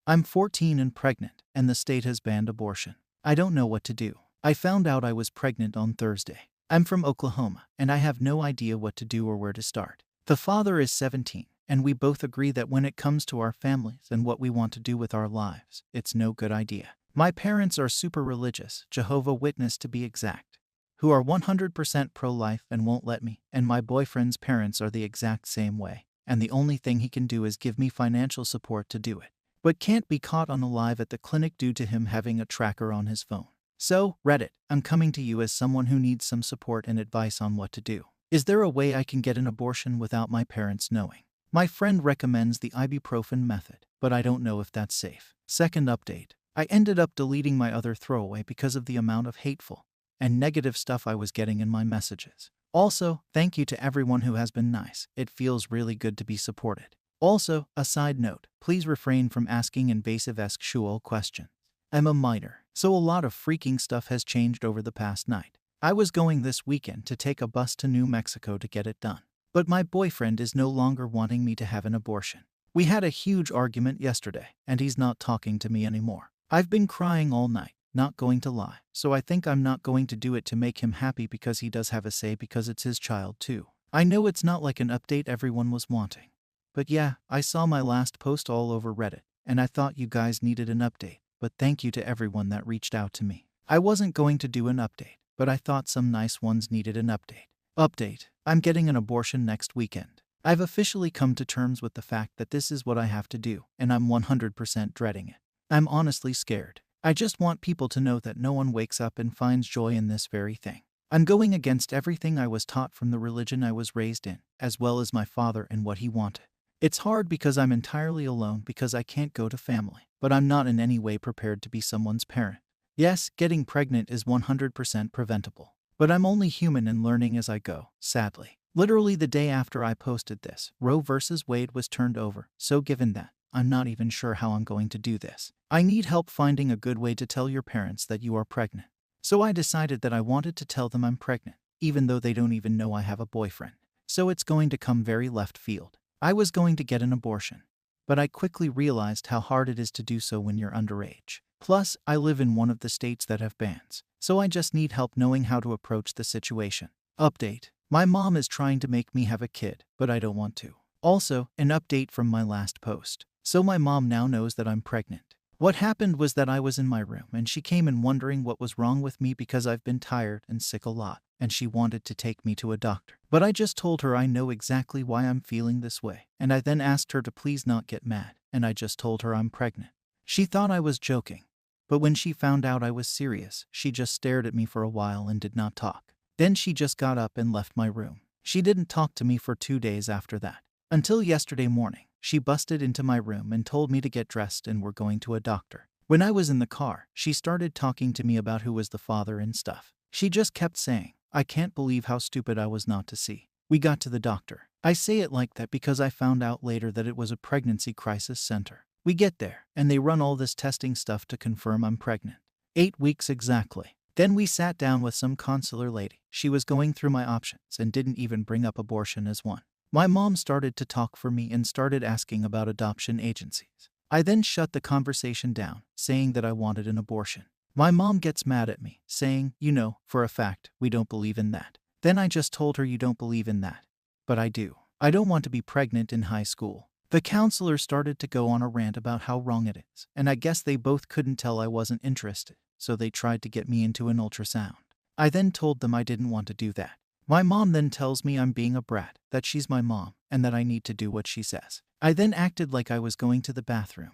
I'm 14 and pregnant, and the state has banned abortion. I don't know what to do. I found out I was pregnant on Thursday. I'm from Oklahoma, and I have no idea what to do or where to start. The father is 17, and we both agree that when it comes to our families and what we want to do with our lives, it's no good idea. My parents are super religious, Jehovah's Witness to be exact, who are 100% pro-life and won't let me, and my boyfriend's parents are the exact same way, and the only thing he can do is give me financial support to do it, but can't be caught on live at the clinic due to him having a tracker on his phone. So, Reddit, I'm coming to you as someone who needs some support and advice on what to do. Is there a way I can get an abortion without my parents knowing? My friend recommends the ibuprofen method, but I don't know if that's safe. Second update. I ended up deleting my other throwaway because of the amount of hateful and negative stuff I was getting in my messages. Also, thank you to everyone who has been nice. It feels really good to be supported. Also, a side note, please refrain from asking invasive sexual questions. I'm a minor, so a lot of freaking stuff has changed over the past night. I was going this weekend to take a bus to New Mexico to get it done, but my boyfriend is no longer wanting me to have an abortion. We had a huge argument yesterday, and he's not talking to me anymore. I've been crying all night, not going to lie, so I think I'm not going to do it to make him happy because he does have a say because it's his child too. I know it's not like an update everyone was wanting, but yeah, I saw my last post all over Reddit, and I thought you guys needed an update. But thank you to everyone that reached out to me. I wasn't going to do an update, but I thought some nice ones needed an update. Update. I'm getting an abortion next weekend. I've officially come to terms with the fact that this is what I have to do, and I'm 100% dreading it. I'm honestly scared. I just want people to know that no one wakes up and finds joy in this very thing. I'm going against everything I was taught from the religion I was raised in, as well as my father and what he wanted. It's hard because I'm entirely alone because I can't go to family, but I'm not in any way prepared to be someone's parent. Yes, getting pregnant is 100% preventable, but I'm only human and learning as I go, sadly. Literally the day after I posted this, Roe vs. Wade was turned over, so given that, I'm not even sure how I'm going to do this. I need help finding a good way to tell your parents that you are pregnant. So I decided that I wanted to tell them I'm pregnant, even though they don't even know I have a boyfriend. So it's going to come very left field. I was going to get an abortion, but I quickly realized how hard it is to do so when you're underage. Plus, I live in one of the states that have bans, so I just need help knowing how to approach the situation. Update. My mom is trying to make me have a kid, but I don't want to. Also, an update from my last post. So my mom now knows that I'm pregnant. What happened was that I was in my room and she came in wondering what was wrong with me because I've been tired and sick a lot, and she wanted to take me to a doctor. But I just told her I know exactly why I'm feeling this way, and I then asked her to please not get mad, and I just told her I'm pregnant. She thought I was joking, but when she found out I was serious, she just stared at me for a while and did not talk. Then she just got up and left my room. She didn't talk to me for 2 days after that. Until yesterday morning, she busted into my room and told me to get dressed and we're going to a doctor. When I was in the car, she started talking to me about who was the father and stuff. She just kept saying, I can't believe how stupid I was not to see. We got to the doctor. I say it like that because I found out later that it was a pregnancy crisis center. We get there, and they run all this testing stuff to confirm I'm pregnant. 8 weeks exactly. Then we sat down with some consular lady. She was going through my options and didn't even bring up abortion as one. My mom started to talk for me and started asking about adoption agencies. I then shut the conversation down, saying that I wanted an abortion. My mom gets mad at me, saying, you know, for a fact, we don't believe in that. Then I just told her you don't believe in that. But I do. I don't want to be pregnant in high school. The counselor started to go on a rant about how wrong it is, and I guess they both couldn't tell I wasn't interested, so they tried to get me into an ultrasound. I then told them I didn't want to do that. My mom then tells me I'm being a brat, that she's my mom, and that I need to do what she says. I then acted like I was going to the bathroom,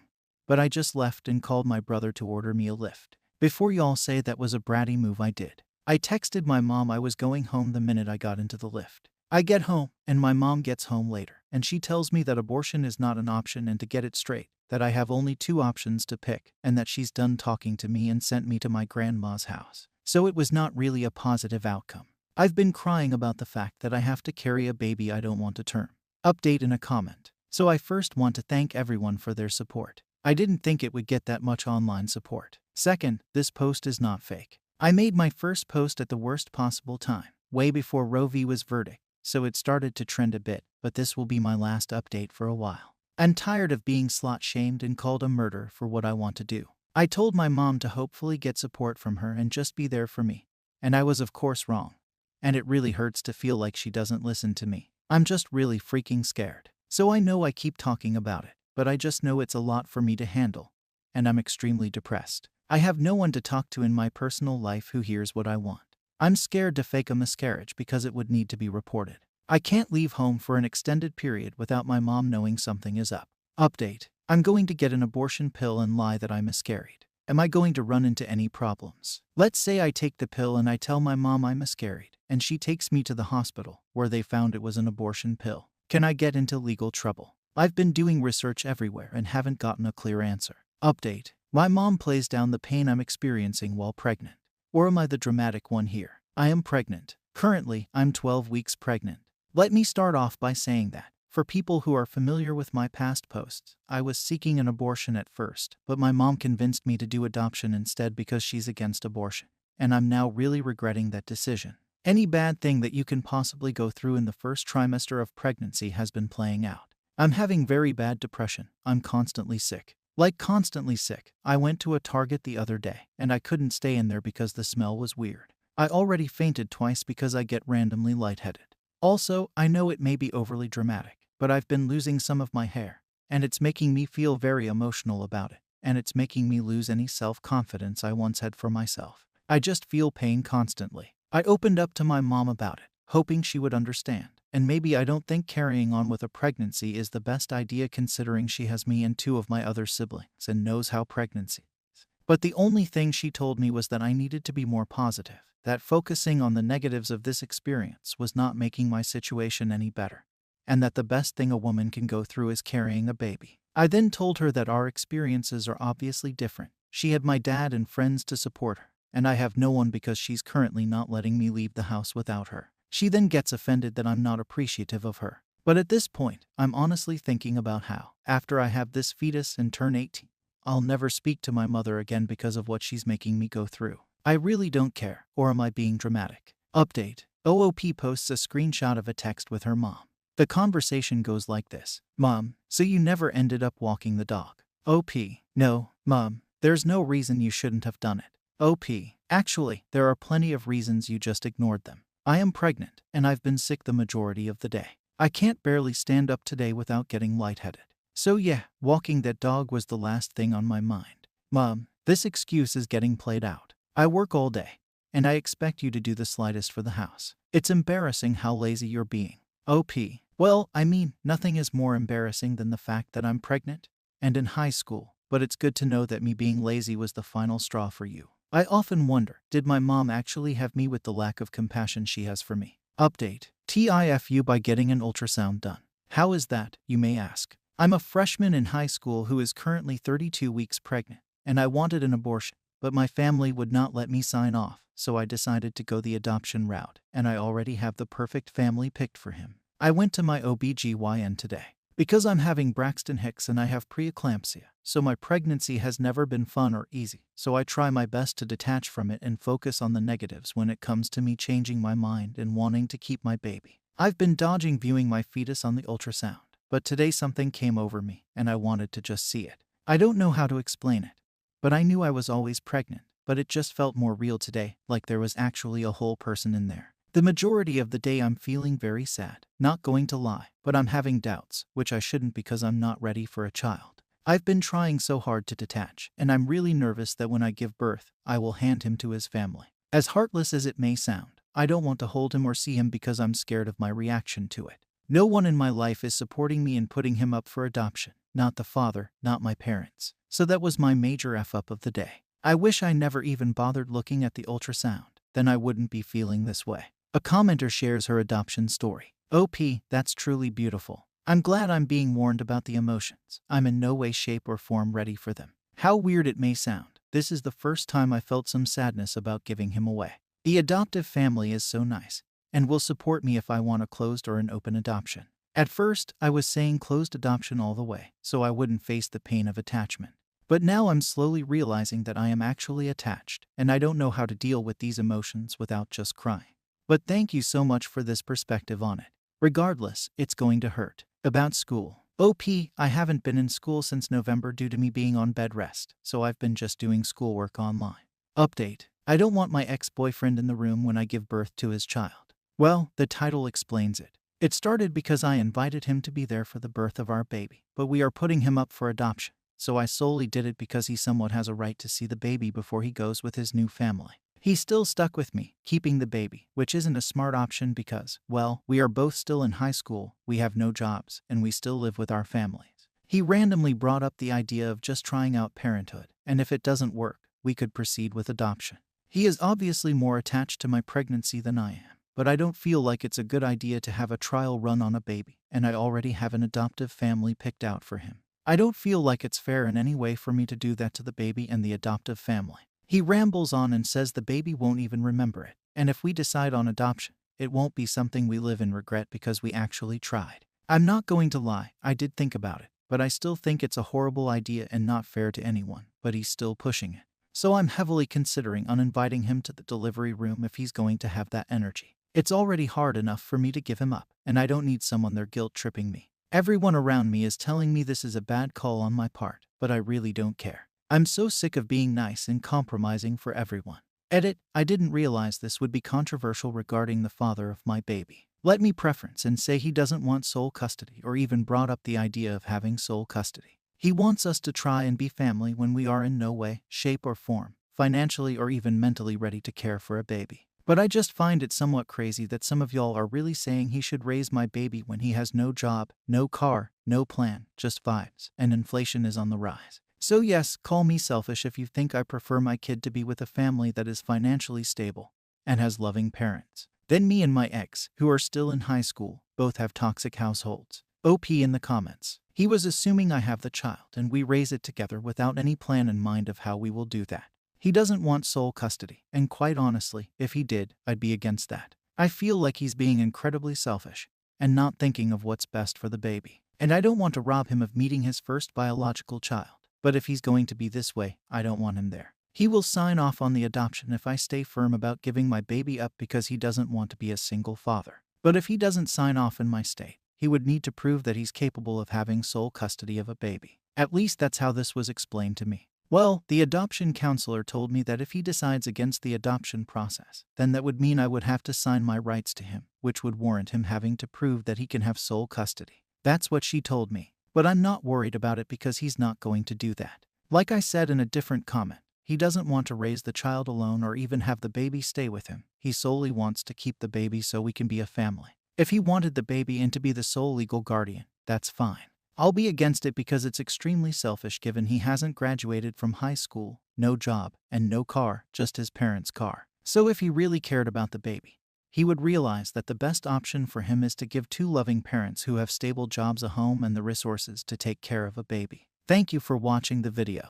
but I just left and called my brother to order me a lift. Before y'all say that was a bratty move, I did. I texted my mom I was going home the minute I got into the lift. I get home, and my mom gets home later, and she tells me that abortion is not an option and to get it straight, that I have only 2 options to pick, and that she's done talking to me and sent me to my grandma's house. So it was not really a positive outcome. I've been crying about the fact that I have to carry a baby I don't want to term. Update in a comment. So I first want to thank everyone for their support. I didn't think it would get that much online support. Second, this post is not fake. I made my first post at the worst possible time, way before Roe v. was verdict, so it started to trend a bit, but this will be my last update for a while. I'm tired of being slut-shamed and called a murderer for what I want to do. I told my mom to hopefully get support from her and just be there for me. And I was of course wrong. And it really hurts to feel like she doesn't listen to me. I'm just really freaking scared. So I know I keep talking about it, but I just know it's a lot for me to handle. And I'm extremely depressed. I have no one to talk to in my personal life who hears what I want. I'm scared to fake a miscarriage because it would need to be reported. I can't leave home for an extended period without my mom knowing something is up. Update. I'm going to get an abortion pill and lie that I miscarried. Am I going to run into any problems? Let's say I take the pill and I tell my mom I miscarried, and she takes me to the hospital, where they found it was an abortion pill. Can I get into legal trouble? I've been doing research everywhere and haven't gotten a clear answer. Update. My mom plays down the pain I'm experiencing while pregnant. Or am I the dramatic one here? I am pregnant. Currently, I'm 12 weeks pregnant. Let me start off by saying that, for people who are familiar with my past posts, I was seeking an abortion at first, but my mom convinced me to do adoption instead because she's against abortion. And I'm now really regretting that decision. Any bad thing that you can possibly go through in the first trimester of pregnancy has been playing out. I'm having very bad depression. I'm constantly sick. Like constantly sick. I went to a Target the other day, and I couldn't stay in there because the smell was weird. I already fainted twice because I get randomly lightheaded. Also, I know it may be overly dramatic, but I've been losing some of my hair, and it's making me feel very emotional about it, and it's making me lose any self-confidence I once had for myself. I just feel pain constantly. I opened up to my mom about it, hoping she would understand, and maybe I don't think carrying on with a pregnancy is the best idea considering she has me and 2 of my other siblings and knows how pregnancy is. But the only thing she told me was that I needed to be more positive, that focusing on the negatives of this experience was not making my situation any better, and that the best thing a woman can go through is carrying a baby. I then told her that our experiences are obviously different. She had my dad and friends to support her, and I have no one because she's currently not letting me leave the house without her. She then gets offended that I'm not appreciative of her. But at this point, I'm honestly thinking about how, after I have this fetus and turn 18, I'll never speak to my mother again because of what she's making me go through. I really don't care, or am I being dramatic? Update. OOP posts a screenshot of a text with her mom. The conversation goes like this. Mom, so you never ended up walking the dog? OP. No, Mom, there's no reason you shouldn't have done it. OP. Actually, there are plenty of reasons you just ignored them. I am pregnant, and I've been sick the majority of the day. I can't barely stand up today without getting lightheaded. So yeah, walking that dog was the last thing on my mind. Mom, this excuse is getting played out. I work all day, and I expect you to do the slightest for the house. It's embarrassing how lazy you're being. OP. Well, I mean, nothing is more embarrassing than the fact that I'm pregnant and in high school, but it's good to know that me being lazy was the final straw for you. I often wonder, did my mom actually have me with the lack of compassion she has for me? Update. TIFU by getting an ultrasound done. How is that, you may ask? I'm a freshman in high school who is currently 32 weeks pregnant, and I wanted an abortion, but my family would not let me sign off, so I decided to go the adoption route, and I already have the perfect family picked for him. I went to my OBGYN today. Because I'm having Braxton Hicks and I have preeclampsia, so my pregnancy has never been fun or easy, so I try my best to detach from it and focus on the negatives when it comes to me changing my mind and wanting to keep my baby. I've been dodging viewing my fetus on the ultrasound, but today something came over me and I wanted to just see it. I don't know how to explain it, but I knew I was always pregnant, but it just felt more real today, like there was actually a whole person in there. The majority of the day I'm feeling very sad, not going to lie, but I'm having doubts, which I shouldn't because I'm not ready for a child. I've been trying so hard to detach, and I'm really nervous that when I give birth, I will hand him to his family. As heartless as it may sound, I don't want to hold him or see him because I'm scared of my reaction to it. No one in my life is supporting me in putting him up for adoption, not the father, not my parents. So that was my major F-up of the day. I wish I never even bothered looking at the ultrasound, then I wouldn't be feeling this way. A commenter shares her adoption story. OP, that's truly beautiful. I'm glad I'm being warned about the emotions. I'm in no way, shape, or form ready for them. How weird it may sound, this is the first time I felt some sadness about giving him away. The adoptive family is so nice, and will support me if I want a closed or an open adoption. At first, I was saying closed adoption all the way, so I wouldn't face the pain of attachment. But now I'm slowly realizing that I am actually attached, and I don't know how to deal with these emotions without just crying. But thank you so much for this perspective on it. Regardless, it's going to hurt. About school. OP, I haven't been in school since November due to me being on bed rest, so I've been just doing schoolwork online. Update. I don't want my ex-boyfriend in the room when I give birth to his child. Well, the title explains it. It started because I invited him to be there for the birth of our baby, but we are putting him up for adoption, so I solely did it because he somewhat has a right to see the baby before he goes with his new family. He's still stuck with me, keeping the baby, which isn't a smart option because, well, we are both still in high school, we have no jobs, and we still live with our families. He randomly brought up the idea of just trying out parenthood, and if it doesn't work, we could proceed with adoption. He is obviously more attached to my pregnancy than I am, but I don't feel like it's a good idea to have a trial run on a baby, and I already have an adoptive family picked out for him. I don't feel like it's fair in any way for me to do that to the baby and the adoptive family. He rambles on and says the baby won't even remember it, and if we decide on adoption, it won't be something we live in regret because we actually tried. I'm not going to lie, I did think about it, but I still think it's a horrible idea and not fair to anyone, but he's still pushing it. So I'm heavily considering uninviting him to the delivery room if he's going to have that energy. It's already hard enough for me to give him up, and I don't need someone there guilt-tripping me. Everyone around me is telling me this is a bad call on my part, but I really don't care. I'm so sick of being nice and compromising for everyone. Edit, I didn't realize this would be controversial regarding the father of my baby. Let me preference and say he doesn't want sole custody or even brought up the idea of having sole custody. He wants us to try and be family when we are in no way, shape or form, financially or even mentally ready to care for a baby. But I just find it somewhat crazy that some of y'all are really saying he should raise my baby when he has no job, no car, no plan, just vibes, and inflation is on the rise. So yes, call me selfish if you think I prefer my kid to be with a family that is financially stable and has loving parents. Then me and my ex, who are still in high school, both have toxic households. OP in the comments. He was assuming I have the child and we raise it together without any plan in mind of how we will do that. He doesn't want sole custody, and quite honestly, if he did, I'd be against that. I feel like he's being incredibly selfish and not thinking of what's best for the baby. And I don't want to rob him of meeting his first biological child. But if he's going to be this way, I don't want him there. He will sign off on the adoption if I stay firm about giving my baby up because he doesn't want to be a single father. But if he doesn't sign off in my state, he would need to prove that he's capable of having sole custody of a baby. At least that's how this was explained to me. Well, the adoption counselor told me that if he decides against the adoption process, then that would mean I would have to sign my rights to him, which would warrant him having to prove that he can have sole custody. That's what she told me. But I'm not worried about it because he's not going to do that. Like I said in a different comment, he doesn't want to raise the child alone or even have the baby stay with him. He solely wants to keep the baby so we can be a family. If he wanted the baby and to be the sole legal guardian, that's fine. I'll be against it because it's extremely selfish given he hasn't graduated from high school, no job, and no car, just his parents' car. So if he really cared about the baby, he would realize that the best option for him is to give two loving parents who have stable jobs a home and the resources to take care of a baby. Thank you for watching the video.